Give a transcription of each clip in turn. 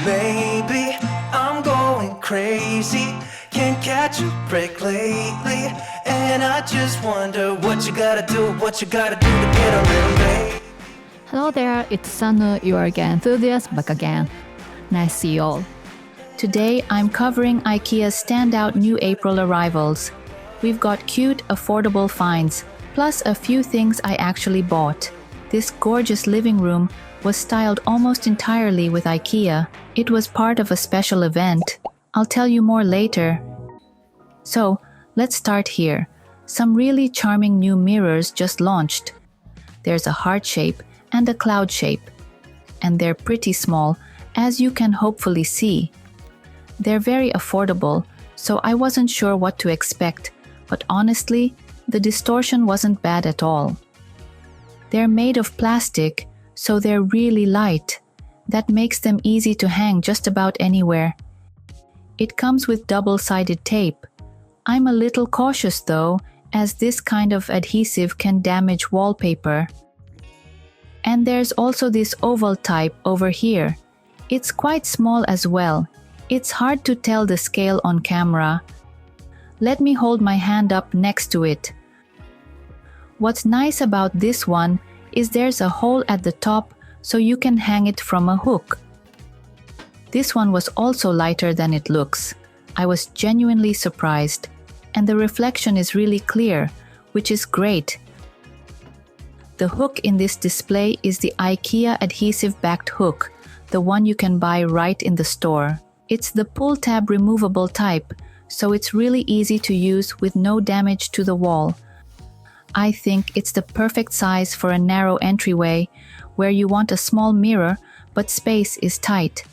Maybe I'm going crazy, can't catch a break lately, and I just wonder what you gotta do to get a little late. Hello there, it's Sanu, your IKEA enthusiast, back again. Nice to see you all. Today, I'm covering IKEA's standout new April arrivals. We've got cute, affordable finds, plus a few things I actually bought. This gorgeous living room was styled almost entirely with IKEA. It was part of a special event. I'll tell you more later. So, let's start here. Some really charming new mirrors just launched. There's a heart shape and a cloud shape. And they're pretty small, as you can hopefully see. They're very affordable, so I wasn't sure what to expect, but honestly, the distortion wasn't bad at all. They're made of plastic, so they're really light. That makes them easy to hang just about anywhere. It comes with double-sided tape. I'm a little cautious though, as this kind of adhesive can damage wallpaper. And there's also this oval type over here. It's quite small as well. It's hard to tell the scale on camera. Let me hold my hand up next to it. What's nice about this one is there's a hole at the top so you can hang it from a hook. This one was also lighter than it looks. I was genuinely surprised. And the reflection is really clear, which is great. The hook in this display is the IKEA adhesive-backed hook, the one you can buy right in the store. It's the pull-tab removable type, so it's really easy to use with no damage to the wall. I think it's the perfect size for a narrow entryway where you want a small mirror but space is tight.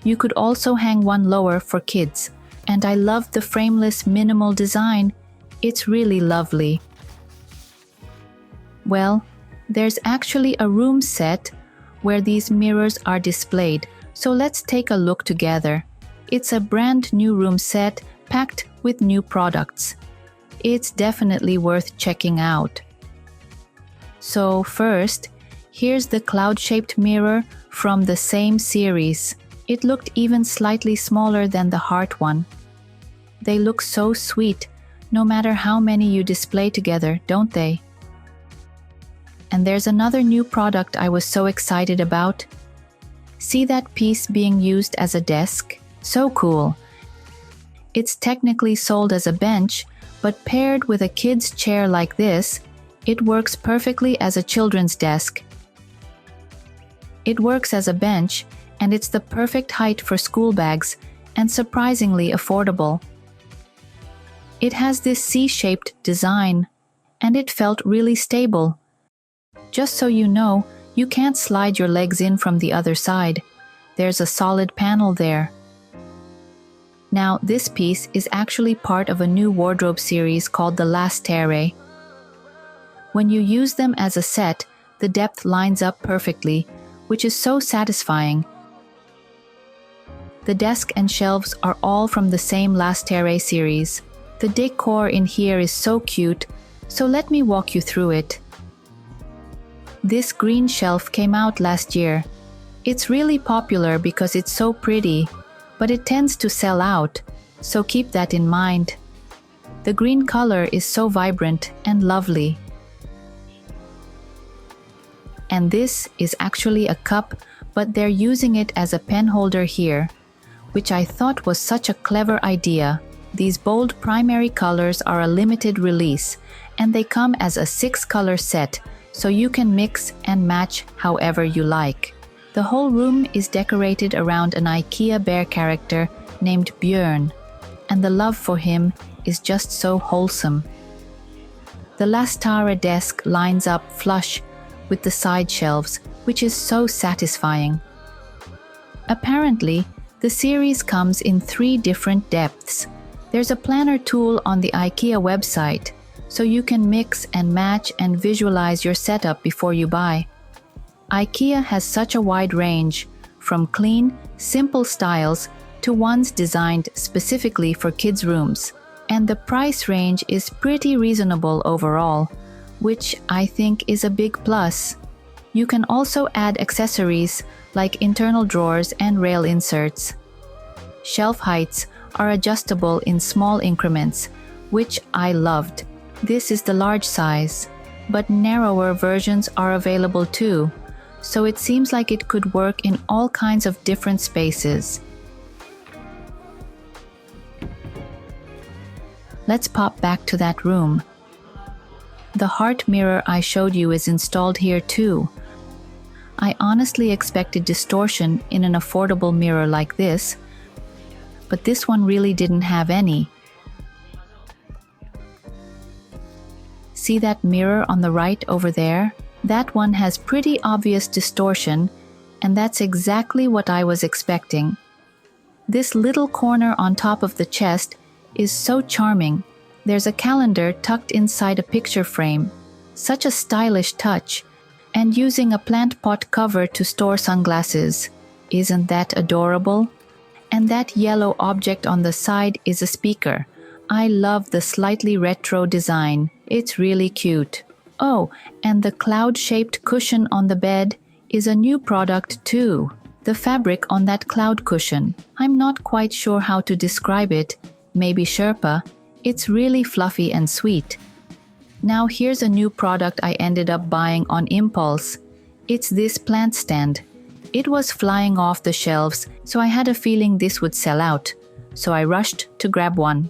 You could also hang one lower for kids, and I love the frameless minimal design. It's really lovely. Well, there's actually a room set where these mirrors are displayed, so let's take a look together. It's a brand new room set packed with new products. It's definitely worth checking out. So first, here's the cloud-shaped mirror from the same series. It looked even slightly smaller than the heart one. They look so sweet, no matter how many you display together, don't they? And there's another new product I was so excited about. See that piece being used as a desk? So cool. It's technically sold as a bench, but paired with a kid's chair like this, it works perfectly as a children's desk. It works as a bench, and it's the perfect height for school bags, and surprisingly affordable. It has this C-shaped design, and it felt really stable. Just so you know, you can't slide your legs in from the other side. There's a solid panel there. Now, this piece is actually part of a new wardrobe series called the LASTARE. When you use them as a set, the depth lines up perfectly, which is so satisfying. The desk and shelves are all from the same LASTARE series. The decor in here is so cute, so let me walk you through it. This green shelf came out last year. It's really popular because it's so pretty, but it tends to sell out, so keep that in mind. The green color is so vibrant and lovely. And this is actually a cup, but they're using it as a pen holder here, which I thought was such a clever idea. These bold primary colors are a limited release, and they come as a 6-color set, so you can mix and match however you like. The whole room is decorated around an IKEA bear character named Björn, and the love for him is just so wholesome. The LASTARE desk lines up flush with the side shelves, which is so satisfying. Apparently, the series comes in 3 different depths. There's a planner tool on the IKEA website, so you can mix and match and visualize your setup before you buy. IKEA has such a wide range, from clean, simple styles to ones designed specifically for kids' rooms. And the price range is pretty reasonable overall, which I think is a big plus. You can also add accessories like internal drawers and rail inserts. Shelf heights are adjustable in small increments, which I loved. This is the large size, but narrower versions are available too, so it seems like it could work in all kinds of different spaces. Let's pop back to that room. The heart mirror I showed you is installed here too. I honestly expected distortion in an affordable mirror like this, but this one really didn't have any. See that mirror on the right over there? That one has pretty obvious distortion, and that's exactly what I was expecting. This little corner on top of the chest is so charming. There's a calendar tucked inside a picture frame. Such a stylish touch. And using a plant pot cover to store sunglasses. Isn't that adorable? And that yellow object on the side is a speaker. I love the slightly retro design. It's really cute. Oh, and the cloud-shaped cushion on the bed is a new product too. The fabric on that cloud cushion, I'm not quite sure how to describe it. Maybe Sherpa. It's really fluffy and sweet. Now here's a new product I ended up buying on impulse. It's this plant stand. It was flying off the shelves, so I had a feeling this would sell out. So I rushed to grab one.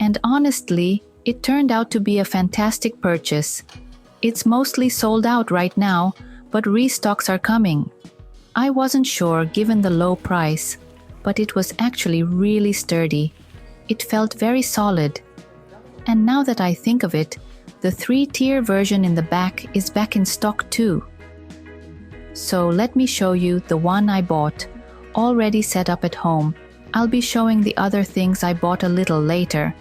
And honestly, it turned out to be a fantastic purchase. It's mostly sold out right now, but restocks are coming. I wasn't sure given the low price, but it was actually really sturdy. It felt very solid. And now that I think of it, the 3-tier version in the back is back in stock too. So let me show you the one I bought, already set up at home. I'll be showing the other things I bought a little later.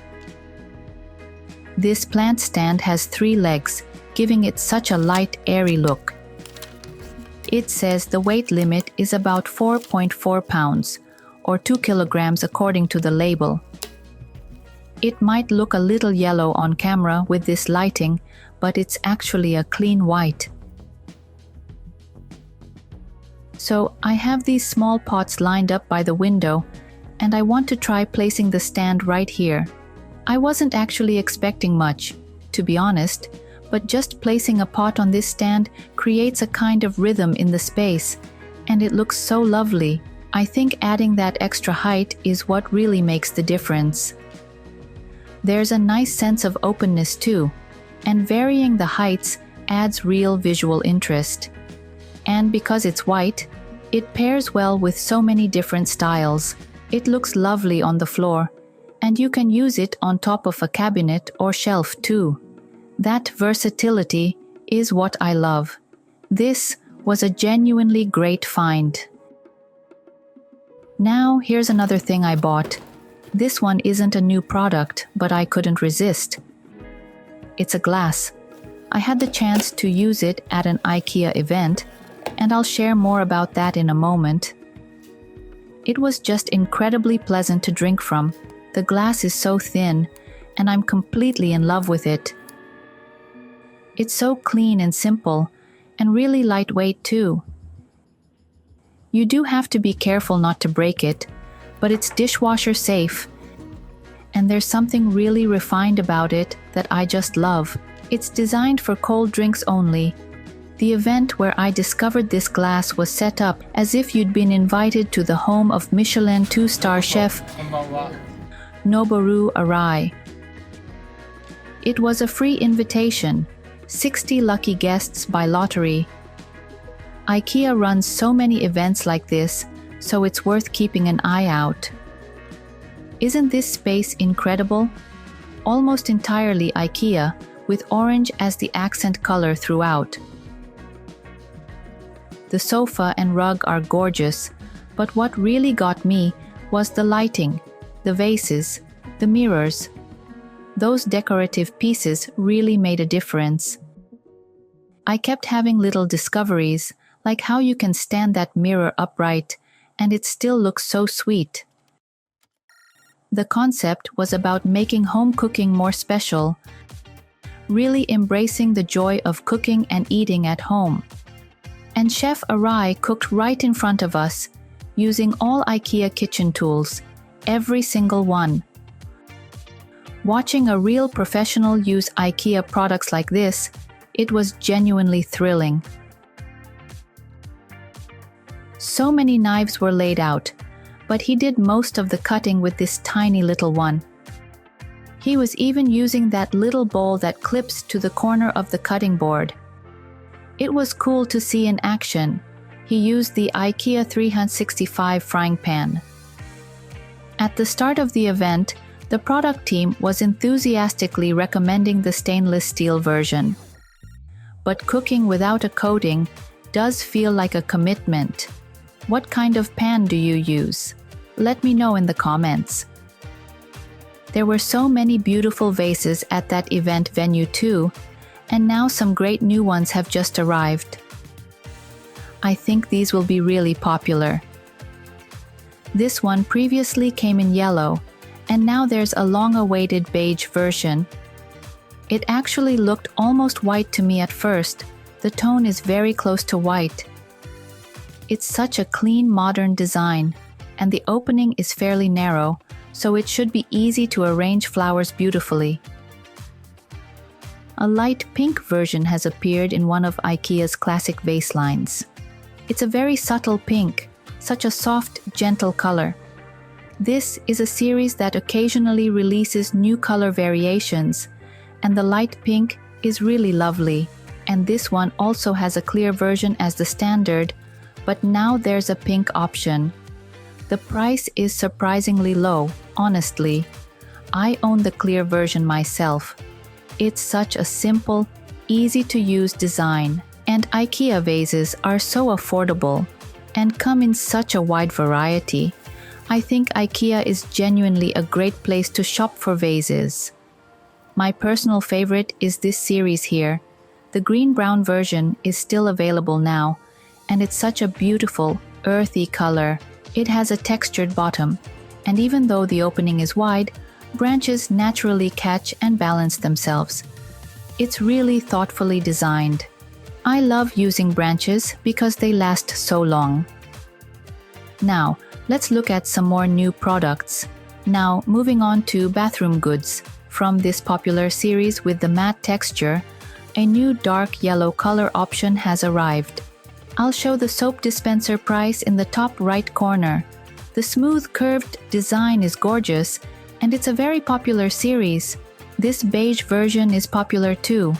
This plant stand has 3 legs, giving it such a light, airy look. It says the weight limit is about 4.4 pounds, or 2 kilograms according to the label. It might look a little yellow on camera with this lighting, but it's actually a clean white. So I have these small pots lined up by the window, and I want to try placing the stand right here. I wasn't actually expecting much, to be honest, but just placing a pot on this stand creates a kind of rhythm in the space, and it looks so lovely. I think adding that extra height is what really makes the difference. There's a nice sense of openness too, and varying the heights adds real visual interest. And because it's white, it pairs well with so many different styles. It looks lovely on the floor, and you can use it on top of a cabinet or shelf too. That versatility is what I love. This was a genuinely great find. Now here's another thing I bought. This one isn't a new product, but I couldn't resist. It's a glass. I had the chance to use it at an IKEA event, and I'll share more about that in a moment. It was just incredibly pleasant to drink from. The glass is so thin, and I'm completely in love with it. It's so clean and simple, and really lightweight too. You do have to be careful not to break it, but it's dishwasher safe, and there's something really refined about it that I just love. It's designed for cold drinks only. The event where I discovered this glass was set up as if you'd been invited to the home of Michelin 2-star chef Noboru Arai. It was a free invitation, 60 lucky guests by lottery. IKEA runs so many events like this, so it's worth keeping an eye out. Isn't this space incredible? Almost entirely IKEA, with orange as the accent color throughout. The sofa and rug are gorgeous, but what really got me was the lighting, the vases, the mirrors. Those decorative pieces really made a difference. I kept having little discoveries, like how you can stand that mirror upright and it still looks so sweet. The concept was about making home cooking more special, really embracing the joy of cooking and eating at home. And Chef Arai cooked right in front of us, using all IKEA kitchen tools, every single one. Watching a real professional use IKEA products like this, it was genuinely thrilling. So many knives were laid out, but he did most of the cutting with this tiny little one. He was even using that little bowl that clips to the corner of the cutting board. It was cool to see in action. He used the IKEA 365 frying pan. At the start of the event, the product team was enthusiastically recommending the stainless steel version. But cooking without a coating does feel like a commitment. What kind of pan do you use? Let me know in the comments. There were so many beautiful vases at that event venue too, and now some great new ones have just arrived. I think these will be really popular. This one previously came in yellow, and now there's a long-awaited beige version. It actually looked almost white to me at first. The tone is very close to white. It's such a clean, modern design, and the opening is fairly narrow, so it should be easy to arrange flowers beautifully. A light pink version has appeared in one of IKEA's classic vase lines. It's a very subtle pink, such a soft, gentle color. This is a series that occasionally releases new color variations, and the light pink is really lovely. And this one also has a clear version as the standard, but now there's a pink option. The price is surprisingly low, honestly. I own the clear version myself. It's such a simple, easy-to-use design, and IKEA vases are so affordable and come in such a wide variety. I think IKEA is genuinely a great place to shop for vases. My personal favorite is this series here. The green-brown version is still available now, and it's such a beautiful, earthy color. It has a textured bottom, and even though the opening is wide, branches naturally catch and balance themselves. It's really thoughtfully designed. I love using branches because they last so long. Now, let's look at some more new products. Now, moving on to bathroom goods. From this popular series with the matte texture, a new dark yellow color option has arrived. I'll show the soap dispenser price in the top right corner. The smooth curved design is gorgeous, and it's a very popular series. This beige version is popular too.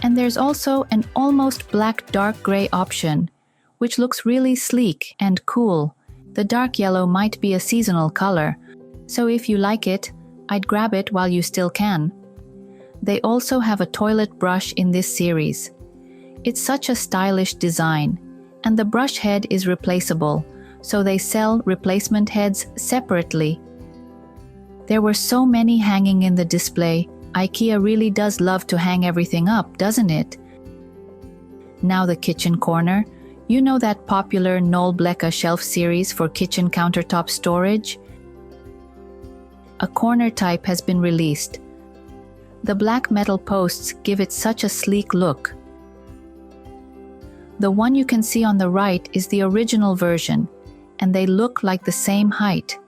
And there's also an almost black dark gray option, which looks really sleek and cool. The dark yellow might be a seasonal color, so if you like it, I'd grab it while you still can. They also have a toilet brush in this series. It's such a stylish design, and the brush head is replaceable, so they sell replacement heads separately. There were so many hanging in the display. IKEA really does love to hang everything up, doesn't it? Now the kitchen corner. You know that popular NÅLBLECKA shelf series for kitchen countertop storage? A corner type has been released. The black metal posts give it such a sleek look. The one you can see on the right is the original version, and they look like the same height.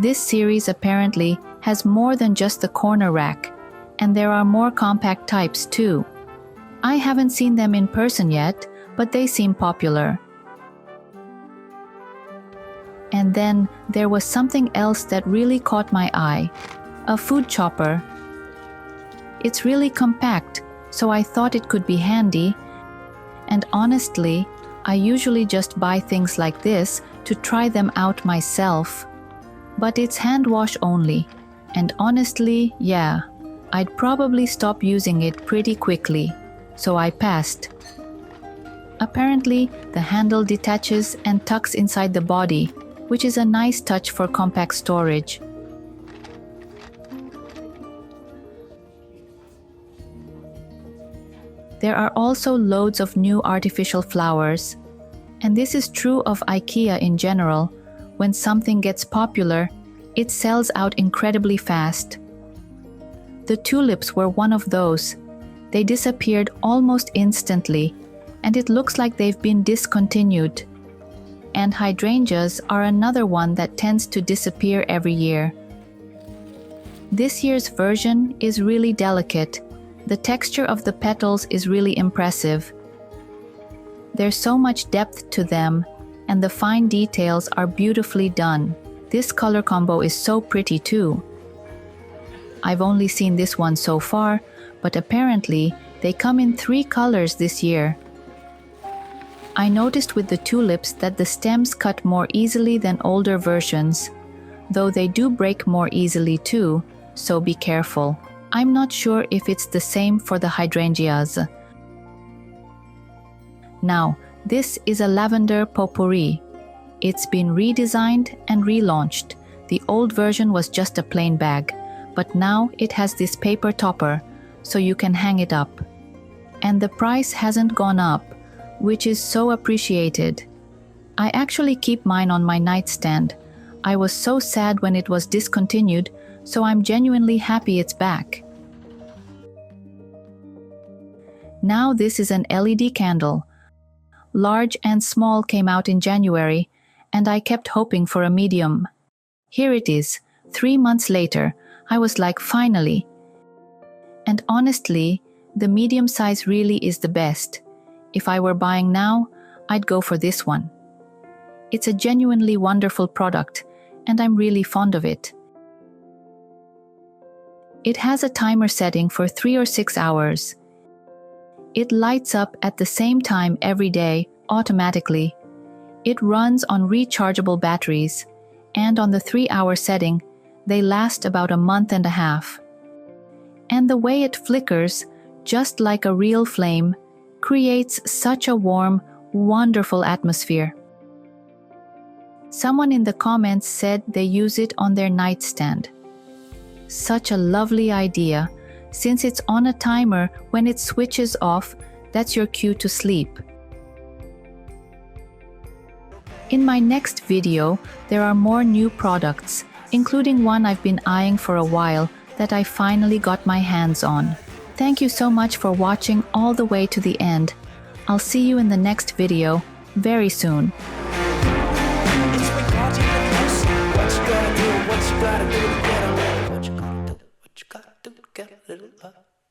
This series apparently has more than just the corner rack, and there are more compact types too. I haven't seen them in person yet, but they seem popular. And then there was something else that really caught my eye, a food chopper. It's really compact, so I thought it could be handy, and honestly, I usually just buy things like this to try them out myself. But it's hand wash only, and honestly, yeah, I'd probably stop using it pretty quickly, so I passed. Apparently, the handle detaches and tucks inside the body, which is a nice touch for compact storage. There are also loads of new artificial flowers, and this is true of IKEA in general. When something gets popular, it sells out incredibly fast. The tulips were one of those. They disappeared almost instantly, and it looks like they've been discontinued. And hydrangeas are another one that tends to disappear every year. This year's version is really delicate. The texture of the petals is really impressive. There's so much depth to them, and the fine details are beautifully done. This color combo is so pretty too. I've only seen this one so far, but apparently they come in 3 colors this year. I noticed with the tulips that the stems cut more easily than older versions, though they do break more easily too, so be careful. I'm not sure if it's the same for the hydrangeas. Now, this is a lavender potpourri. It's been redesigned and relaunched. The old version was just a plain bag, but now it has this paper topper, so you can hang it up. And the price hasn't gone up, which is so appreciated. I actually keep mine on my nightstand. I was so sad when it was discontinued, so I'm genuinely happy it's back. Now this is an LED candle. Large and small came out in January, and I kept hoping for a medium. Here it is, 3 months later. I was like, finally. And honestly, the medium size really is the best. If I were buying now, I'd go for this one. It's a genuinely wonderful product, and I'm really fond of it. It has a timer setting for 3 or 6 hours. It lights up at the same time every day, automatically. It runs on rechargeable batteries, and on the 3-hour setting, they last about a month and a half. And the way it flickers, just like a real flame, creates such a warm, wonderful atmosphere. Someone in the comments said they use it on their nightstand. Such a lovely idea, since it's on a timer. When it switches off, that's your cue to sleep. In my next video, there are more new products, including one I've been eyeing for a while that I finally got my hands on. Thank you so much for watching all the way to the end. I'll see you in the next video very soon. It's been party in the house. What you gotta do, what you gotta do to get a little. What you gotta do, what you gotta do to get a little love.